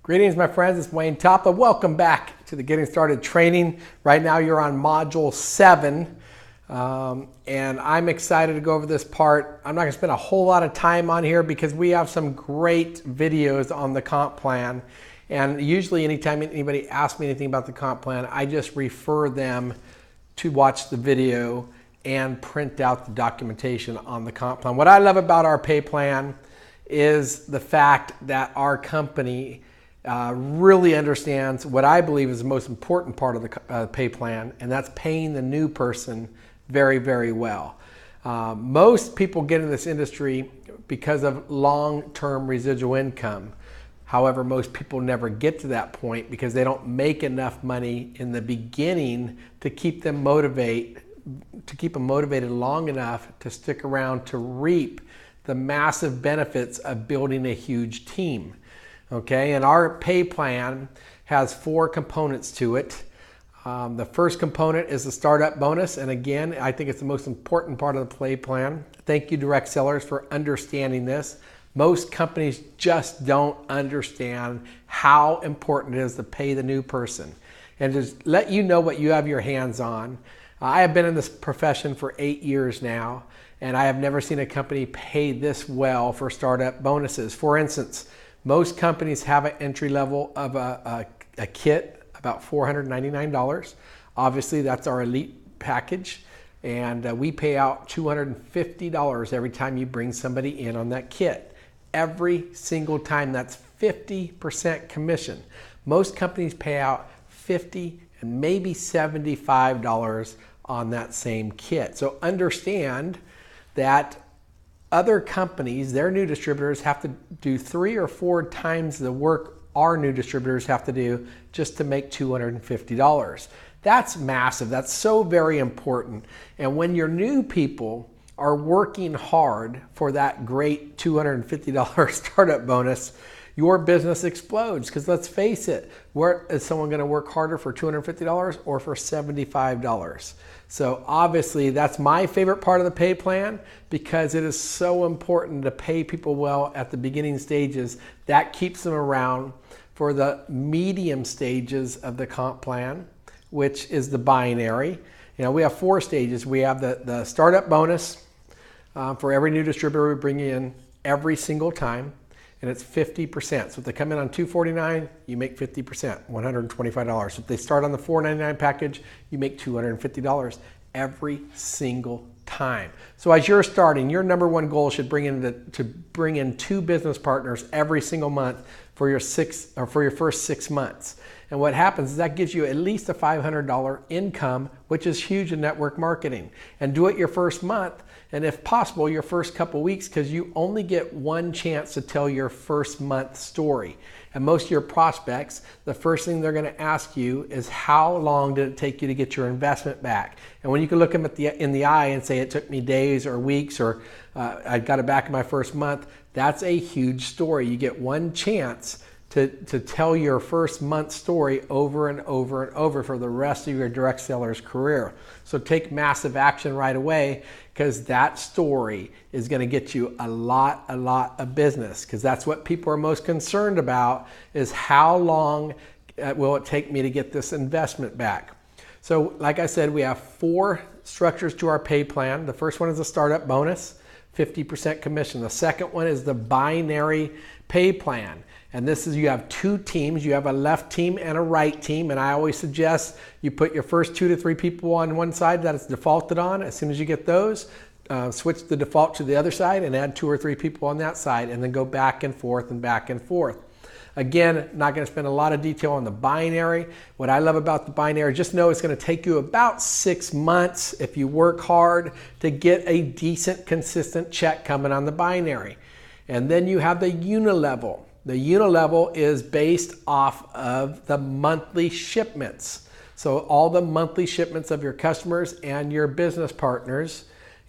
Greetings, my friends. It's Wayne Toppa. Welcome back to the Getting Started training. Right now, you're on Module 7, and I'm excited to go over this part. I'm not going to spend a whole lot of time on here because we have some great videos on the comp plan. And usually, anytime anybody asks me anything about the comp plan, I just refer them to watch the video and print out the documentation on the comp plan. What I love about our pay plan is the fact that our company really understands what I believe is the most important part of the pay plan, and that's paying the new person very, very well. Most people get in this industry because of long-term residual income. However, most people never get to that point because they don't make enough money in the beginning to keep them motivated long enough to stick around to reap the massive benefits of building a huge team. Okay, and our pay plan has 4 components to it. The first component is the startup bonus, and again, I think it's the most important part of the pay plan. Thank you, direct sellers, for understanding this. Most companies just don't understand how important it is to pay the new person. And just let you know what you have your hands on. I have been in this profession for 8 years now, and I have never seen a company pay this well for startup bonuses. For instance, most companies have an entry level of a kit, about $499. Obviously, that's our elite package, and we pay out $250 every time you bring somebody in on that kit. Every single time, that's 50% commission. Most companies pay out $50 and maybe $75 on that same kit. So understand that other companies, their new distributors, have to do 3 or 4 times the work our new distributors have to do just to make $250. That's massive. That's so very important. And when your new people are working hard for that great $250 startup bonus, your business explodes. Because let's face it, where is someone going to work harder for $250 or for $75? So obviously that's my favorite part of the pay plan because it is so important to pay people well at the beginning stages. That keeps them around for the medium stages of the comp plan, which is the binary. You know, we have 4 stages. We have the startup bonus for every new distributor we bring in every single time, and it's 50%. So if they come in on $249, you make 50%, $125. If they start on the $499 package, you make $250 every single time. So as you're starting, your number one goal should to bring in 2 business partners every single month for your first 6 months. And what happens is that gives you at least a $500 income, which is huge in network marketing. And do it your first month, and if possible, your first couple weeks, because you only get one chance to tell your first month story. And most of your prospects, the first thing they're going to ask you is, how long did it take you to get your investment back? And when you can look them in the eye and say it took me days or weeks, or I got it back in my first month, that's a huge story. You get one chance to tell your first month story over and over and over for the rest of your direct seller's career. So take massive action right away, because that story is going to get you a lot of business, because that's what people are most concerned about, is how long will it take me to get this investment back. So like I said, we have 4 structures to our pay plan. The first one is a startup bonus, 50% commission. The second one is the binary pay plan. And this is, you have 2 teams. You have a left team and a right team. And I always suggest you put your first 2 to 3 people on one side that it's defaulted on. As soon as you get those, switch the default to the other side and add 2 or 3 people on that side, and then go back and forth and back and forth. Again, not going to spend a lot of detail on the binary. What I love about the binary, just know it's going to take you about 6 months if you work hard to get a decent, consistent check coming on the binary. And then you have the Unilevel. The Unilevel is based off of the monthly shipments. So all the monthly shipments of your customers and your business partners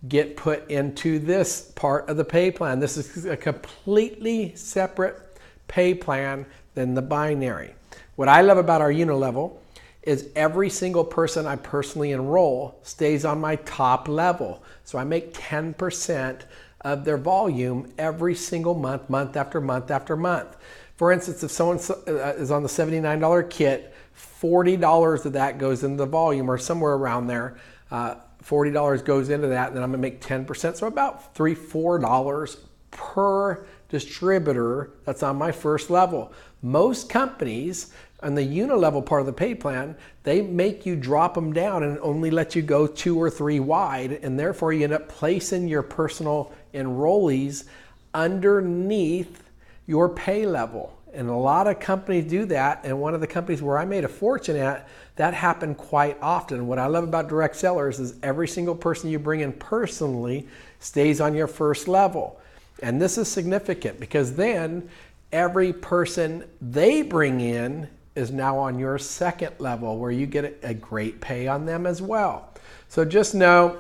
get put into this part of the pay plan. This is a completely separate pay plan than the binary. What I love about our Unilevel is every single person I personally enroll stays on my top level. So I make 10% of their volume every single month, month after month after month. For instance, if someone is on the $79 kit, $40 of that goes into the volume, or somewhere around there. $40 goes into that, and then I'm gonna make 10%. So about $3, $4 per distributor that's on my first level. Most companies on the Unilevel part of the pay plan, they make you drop them down and only let you go 2 or 3 wide, and therefore you end up placing your personal enrollees underneath your pay level. And a lot of companies do that, and one of the companies where I made a fortune at, that happened quite often. What I love about direct sellers is every single person you bring in personally stays on your first level. And this is significant because then every person they bring in is now on your second level, where you get a great pay on them as well. So just know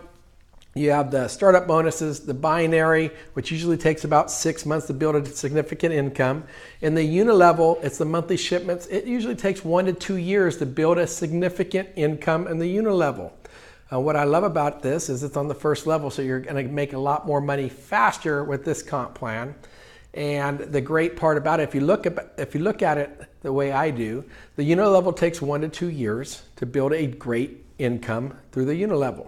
you have the startup bonuses, the binary, which usually takes about 6 months to build a significant income. In the Unilevel, it's the monthly shipments. It usually takes 1 to 2 years to build a significant income in the Unilevel. What I love about this is it's on the first level, so you're going to make a lot more money faster with this comp plan. And the great part about it, if you look at it the way I do, the Unilevel takes 1 to 2 years to build a great income through the Unilevel.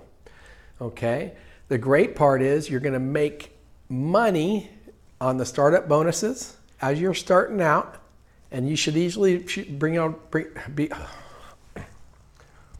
Okay. The great part is you're going to make money on the startup bonuses as you're starting out, and you should easily